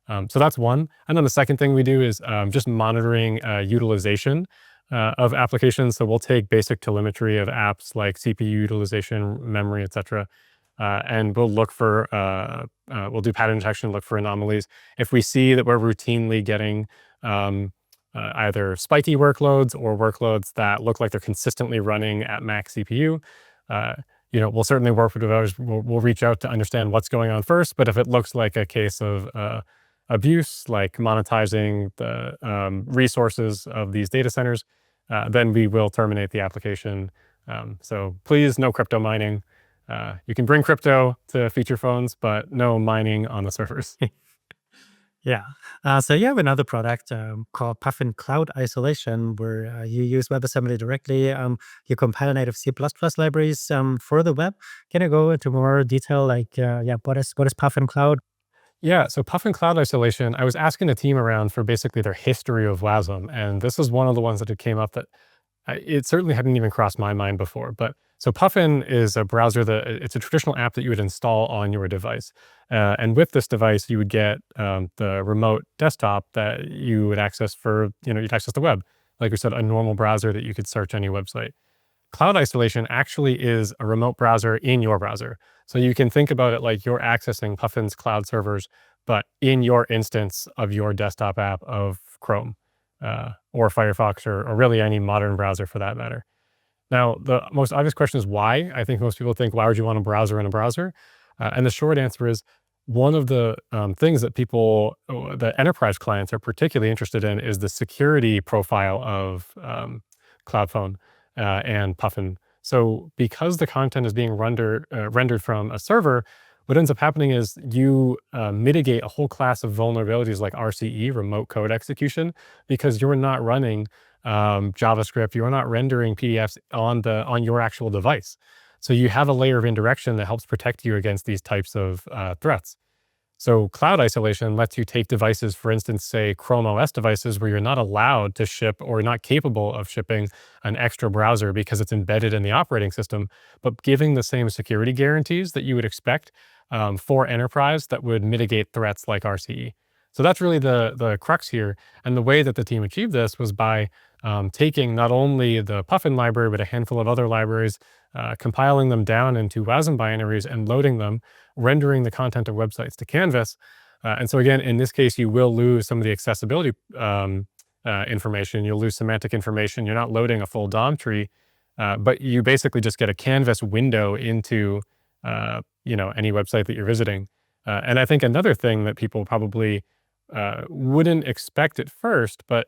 So that's one. And then the second thing we do is just monitoring utilization of applications. So we'll take basic telemetry of apps like CPU utilization, memory, etc., and we'll look for, we'll do pattern detection, look for anomalies. If we see that we're routinely getting either spiky workloads or workloads that look like they're consistently running at max CPU, we'll certainly work with developers. We'll reach out to understand what's going on first. But if it looks like a case of abuse, like monetizing the resources of these data centers, then we will terminate the application. So please, no crypto mining. You can bring crypto to feature phones, but no mining on the servers. Yeah. So you have another product called Puffin Cloud Isolation, where you use WebAssembly directly. You compile native C++ libraries for the web. Can you go into more detail, like, what is Puffin Cloud? Yeah, so Puffin Cloud Isolation, I was asking the team around for basically their history of WASM, and this is one of the ones that it came up that it certainly hadn't even crossed my mind before. But so Puffin is a browser it's a traditional app that you would install on your device. And with this device, you would get the remote desktop that you would access you'd access the web. Like we said, a normal browser that you could search any website. Cloud Isolation actually is a remote browser in your browser. So you can think about it like you're accessing Puffin's cloud servers, but in your instance of your desktop app of Chrome or Firefox or really any modern browser for that matter. Now, the most obvious question is why? I think most people think, why would you want a browser in a browser? And the short answer is one of the things that the enterprise clients are particularly interested in is the security profile of CloudPhone and Puffin. So because the content is being rendered from a server, what ends up happening is you mitigate a whole class of vulnerabilities like RCE, remote code execution, because you're not running JavaScript, you're not rendering PDFs on your actual device. So you have a layer of indirection that helps protect you against these types of threats. So cloud isolation lets you take devices, for instance, say Chrome OS devices, where you're not allowed to ship or not capable of shipping an extra browser because it's embedded in the operating system, but giving the same security guarantees that you would expect for enterprise that would mitigate threats like RCE. So that's really the crux here. And the way that the team achieved this was by taking not only the Puffin library, but a handful of other libraries, compiling them down into WASM binaries and loading them, rendering the content of websites to canvas. And so again, in this case, you will lose some of the accessibility information. You'll lose semantic information. You're not loading a full DOM tree, but you basically just get a canvas window into any website that you're visiting. And I think another thing that people probably wouldn't expect at first, but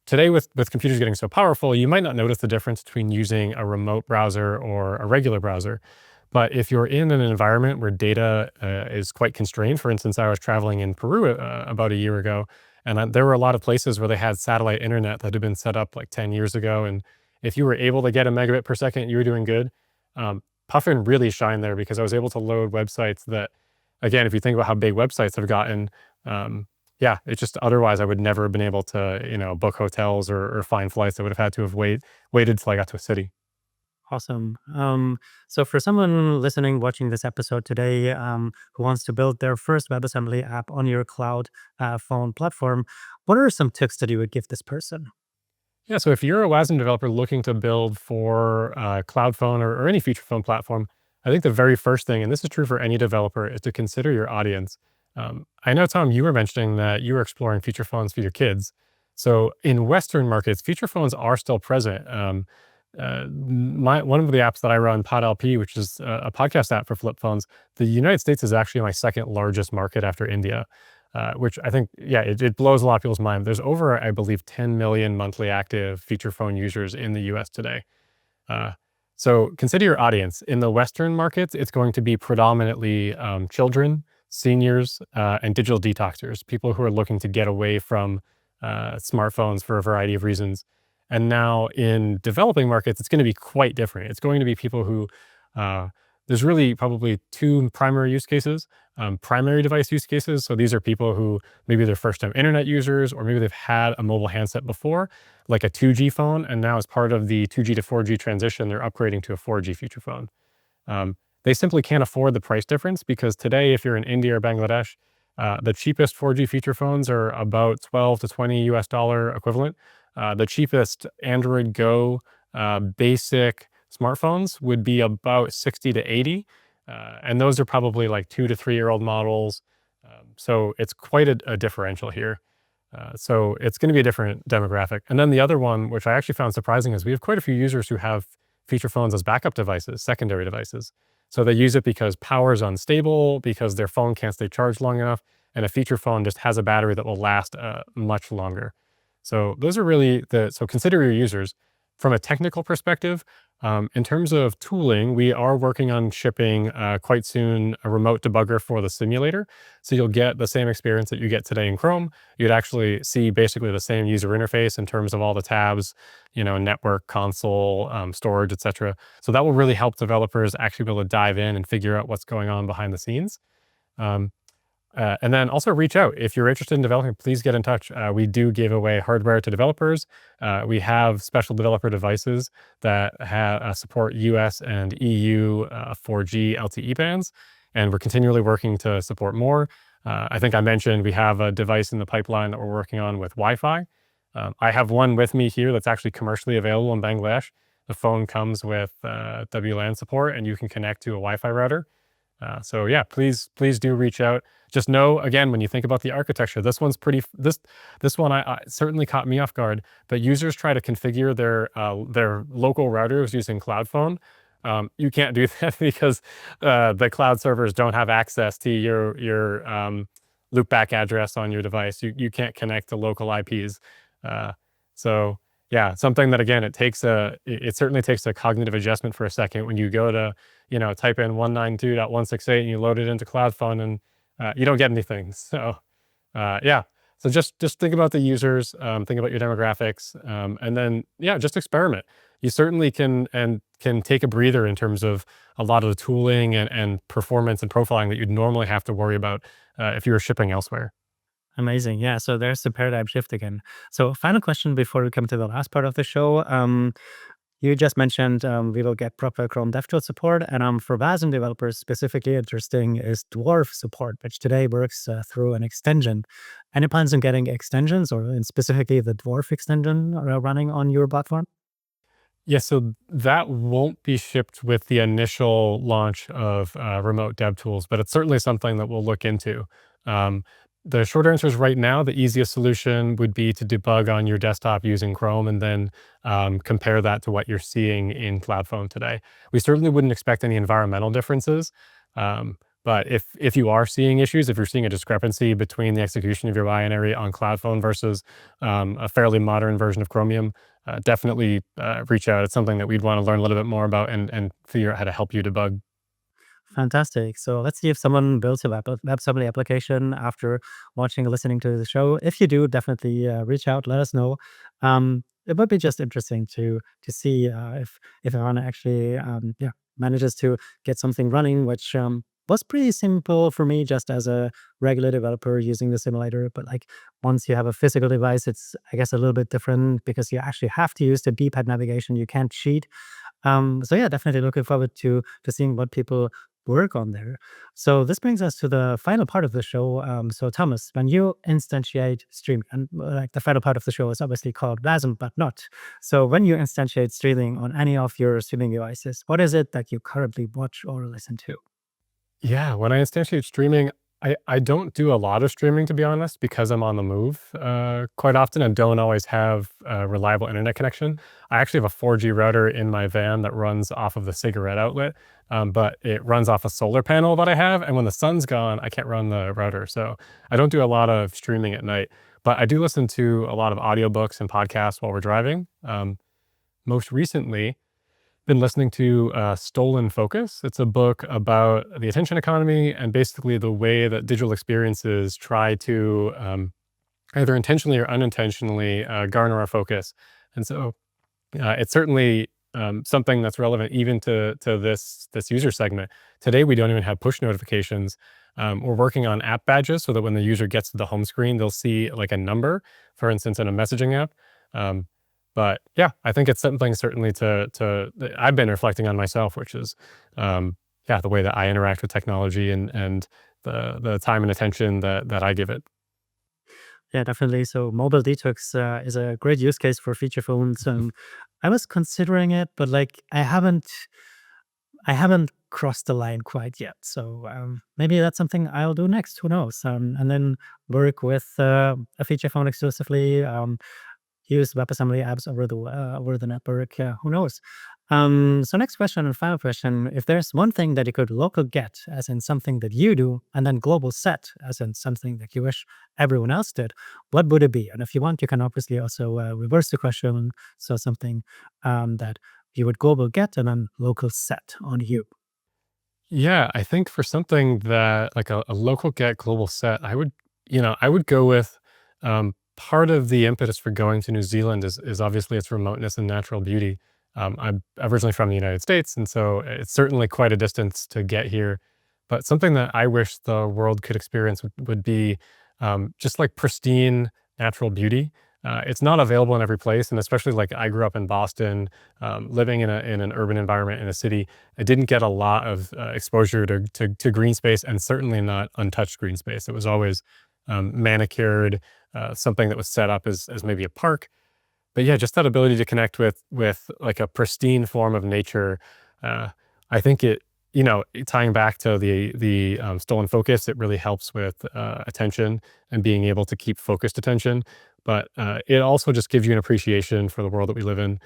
today with computers getting so powerful, you might not notice the difference between using a remote browser or a regular browser. But if you're in an environment where data is quite constrained, for instance, I was traveling in Peru about a year ago, and there were a lot of places where they had satellite internet that had been set up like 10 years ago. And if you were able to get a megabit per second, you were doing good. Puffin really shined there because I was able to load websites that, again, if you think about how big websites have gotten, yeah, it's just otherwise I would never have been able to book hotels or find flights. I would have had to have waited till I got to a city. Awesome. So for someone listening, watching this episode today, who wants to build their first WebAssembly app on your cloud phone platform, what are some tips that you would give this person? Yeah, so if you're a Wasm developer looking to build for Cloud Phone or any feature phone platform, I think the very first thing, and this is true for any developer, is to consider your audience. I know, Tom, you were mentioning that you were exploring feature phones for your kids. So in Western markets, feature phones are still present. One of the apps that I run, PodLP, which is a podcast app for flip phones, the United States is actually my second largest market after India. Which I think, yeah, it blows a lot of people's mind. There's over, I believe, 10 million monthly active feature phone users in the US today. Uh, so consider your audience. In the Western markets, it's going to be predominantly children, seniors, and digital detoxers, people who are looking to get away from smartphones for a variety of reasons. And now in developing markets, it's going to be quite different. It's going to be people who, uh, there's really probably two primary use cases, primary device use cases. So these are people who maybe they're first time internet users, or maybe they've had a mobile handset before, like a 2G phone. And now, as part of the 2G to 4G transition, they're upgrading to a 4G feature phone. They simply can't afford the price difference because today, if you're in India or Bangladesh, the cheapest 4G feature phones are about 12 to 20 US dollar equivalent. The cheapest Android Go basic smartphones would be about 60 to 80. And those are probably like 2 to 3 year old models. So it's quite a differential here. So it's going to be a different demographic. And then the other one, which I actually found surprising, is we have quite a few users who have feature phones as backup devices, secondary devices. So they use it because power is unstable, because their phone can't stay charged long enough, and a feature phone just has a battery that will last much longer. So those are really so consider your users. From a technical perspective, in terms of tooling, we are working on shipping quite soon a remote debugger for the simulator. So you'll get the same experience that you get today in Chrome. You'd actually see basically the same user interface in terms of all the tabs, network, console, storage, etc. So that will really help developers actually be able to dive in and figure out what's going on behind the scenes. Um, and then also reach out. If you're interested in developing, please get in touch. We do give away hardware to developers. We have special developer devices that support US and EU 4G LTE bands, and we're continually working to support more. I think I mentioned we have a device in the pipeline that we're working on with Wi-Fi. I have one with me here that's actually commercially available in Bangladesh. The phone comes with WLAN support, and you can connect to a Wi-Fi router. So yeah, please do reach out. Just know, again, when you think about the architecture, this one's this one I certainly caught me off guard. But users try to configure their local routers using CloudPhone. You can't do that because the cloud servers don't have access to your loopback address on your device. You can't connect to local IPs. So yeah, something that, again, it certainly takes a cognitive adjustment for a second when you go to type in 192.168 and you load it into CloudPhone, and you don't get anything. So yeah, so just think about the users, think about your demographics, and then yeah, just experiment. You certainly can take a breather in terms of a lot of the tooling and performance and profiling that you'd normally have to worry about if you were shipping elsewhere. Amazing. Yeah. So there's the paradigm shift again. So final question before we come to the last part of the show. You just mentioned we will get proper Chrome DevTools support, and for Wasm developers, specifically interesting is DWARF support, which today works through an extension. Any plans on getting extensions, or specifically the DWARF extension running on your platform? Yeah, so that won't be shipped with the initial launch of remote dev tools, but it's certainly something that we'll look into. Um, the short answer is right now, the easiest solution would be to debug on your desktop using Chrome and then compare that to what you're seeing in Cloud Phone today. We certainly wouldn't expect any environmental differences. But if you are seeing issues, if you're seeing a discrepancy between the execution of your binary on Cloud Phone versus a fairly modern version of Chromium, definitely reach out. It's something that we'd want to learn a little bit more about and figure out how to help you debug. Fantastic. So let's see if someone builds a WebAssembly application after watching or listening to the show. If you do, definitely reach out. Let us know. It would be just interesting to see if everyone actually manages to get something running, which was pretty simple for me just as a regular developer using the simulator. But like once you have a physical device, it's I guess a little bit different because you actually have to use the D-pad navigation. You can't cheat. So yeah, definitely looking forward to seeing what people work on there. So this brings us to the final part of the show. So Thomas, when you instantiate streaming, and like the final part of the show is obviously called Wasm, but not. So when you instantiate streaming on any of your streaming devices, what is it that you currently watch or listen to? Yeah, when I instantiate streaming, I don't do a lot of streaming, to be honest, because I'm on the move quite often and don't always have a reliable internet connection. I actually have a 4G router in my van that runs off of the cigarette outlet, but it runs off a solar panel that I have. And when the sun's gone, I can't run the router. So I don't do a lot of streaming at night, but I do listen to a lot of audiobooks and podcasts while we're driving. Most recently, been listening to Stolen Focus. It's a book about the attention economy and basically the way that digital experiences try to either intentionally or unintentionally garner our focus. And so it's certainly something that's relevant even to this user segment. Today, we don't even have push notifications. We're working on app badges so that when the user gets to the home screen, they'll see like a number, for instance, in a messaging app. But yeah, I think it's something certainly that I've been reflecting on myself, which is, yeah, the way that I interact with technology and the time and attention that I give it. Yeah, definitely. So mobile detox is a great use case for feature phones. I was considering it, but like I haven't crossed the line quite yet. So maybe that's something I'll do next. Who knows? And then work with a feature phone exclusively. Use WebAssembly apps over the network. Yeah, who knows? So next question and final question: if there's one thing that you could local get, as in something that you do, and then global set, as in something that you wish everyone else did, what would it be? And if you want, you can obviously also reverse the question. So something that you would global get and then local set on you. Yeah, I think for something that like a local get global set, I would go with part of the impetus for going to New Zealand is obviously its remoteness and natural beauty. I'm originally from the United States, and so it's certainly quite a distance to get here. But something that I wish the world could experience would be just like pristine natural beauty. It's not available in every place, and especially like I grew up in Boston, living in an urban environment in a city. I didn't get a lot of exposure to green space, and certainly not untouched green space. It was always manicured, something that was set up as maybe a park. But yeah, just that ability to connect with like a pristine form of nature. I think tying back to the stolen focus, it really helps with attention and being able to keep focused attention. But it also just gives you an appreciation for the world that we live in,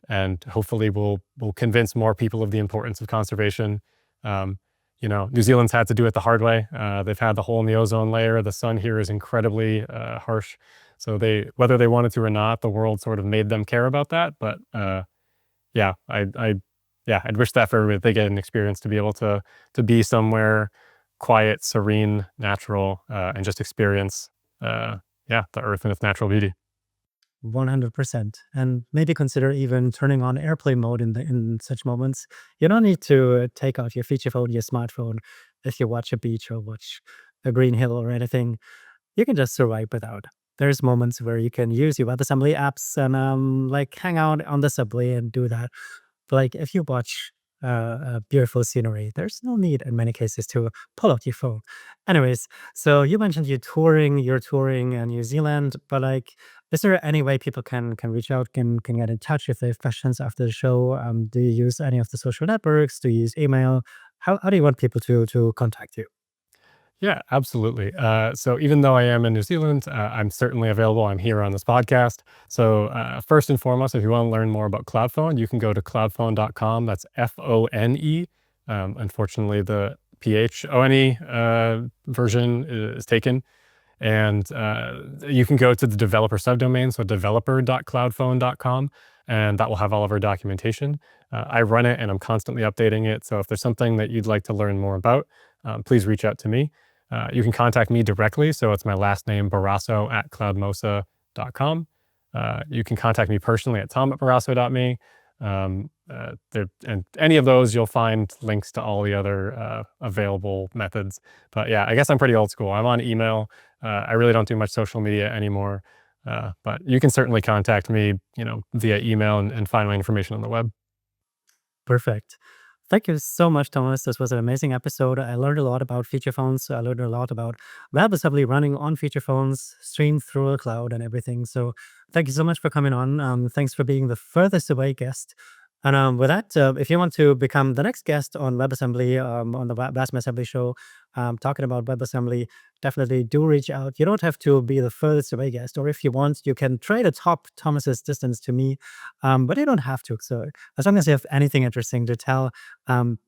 and hopefully will convince more people of the importance of conservation. New Zealand's had to do it the hard way. They've had the hole in the ozone layer. The sun here is incredibly harsh. So whether they wanted to or not, the world sort of made them care about that. But yeah, I'd wish that for everybody. They get an experience to be able to be somewhere quiet, serene, natural, and just experience, the earth and its natural beauty. 100%. And maybe consider even turning on airplane mode in such moments. You don't need to take out your feature phone, your smartphone, if you watch a beach or watch a green hill or anything. You can just survive without. There's moments where you can use your WebAssembly apps and like hang out on the subway and do that. But like if you watch beautiful scenery, there's no need in many cases to pull out your phone. Anyways, so you mentioned you're touring in New Zealand, but like, is there any way people can reach out, can get in touch if they have questions after the show? Do you use any of the social networks? Do you use email? How do you want people to contact you? Yeah, absolutely. So even though I am in New Zealand, I'm certainly available. I'm here on this podcast. So first and foremost, if you want to learn more about CloudPhone, you can go to cloudphone.com. That's Phone. Unfortunately, the PHONE version is taken. And you can go to the developer subdomain, so developer.cloudphone.com, and that will have all of our documentation. I run it and I'm constantly updating it. So if there's something that you'd like to learn more about, please reach out to me. You can contact me directly. So it's my last name, Barrasso at cloudmosa.com. You can contact me personally at tom@barrasso.me. And any of those, you'll find links to all the other available methods. But yeah, I guess I'm pretty old school. I'm on email. I really don't do much social media anymore. But you can certainly contact me, via email and find my information on the web. Perfect. Thank you so much, Thomas. This was an amazing episode. I learned a lot about feature phones. I learned a lot about WebAssembly running on feature phones, streamed through a cloud and everything. So thank you so much for coming on. Thanks for being the furthest away guest. And with that, if you want to become the next guest on WebAssembly, on the WasmAssembly show, talking about WebAssembly, definitely do reach out. You don't have to be the furthest away guest, or if you want, you can trade atop Thomas's distance to me, but you don't have to. So as long as you have anything interesting to tell,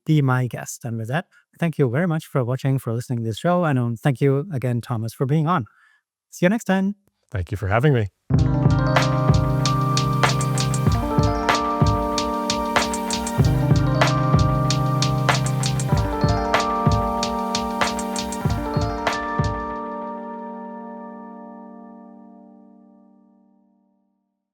be my guest. And with that, thank you very much for watching, for listening to this show, and thank you again, Thomas, for being on. See you next time. Thank you for having me.